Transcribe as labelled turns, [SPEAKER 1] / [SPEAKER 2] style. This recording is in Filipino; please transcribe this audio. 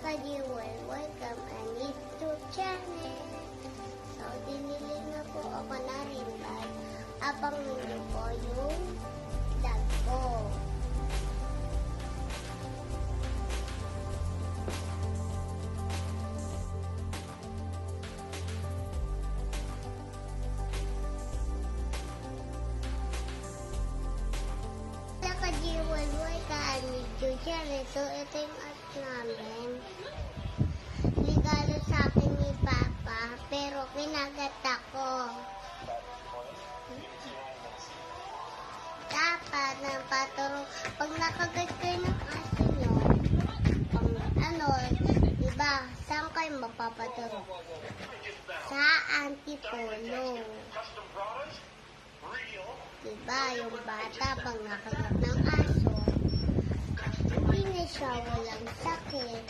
[SPEAKER 1] ka-jewel, welcome and YouTube channel. So, dinili na po ako na rin bag. Abang nyo po yung vlog ko. Ka-jewel, welcome and YouTube channel. So, ito yung art namin. Regalo sa akin ni Papa, pero kinagat ako. Dapat ng paturo, pag nakagat kayo ng aso nyo, diba, saan kayo mapapaturo? Sa antipolo. Diba, yung bata, pag nakagat ng aso, hindi na siya walang sakit.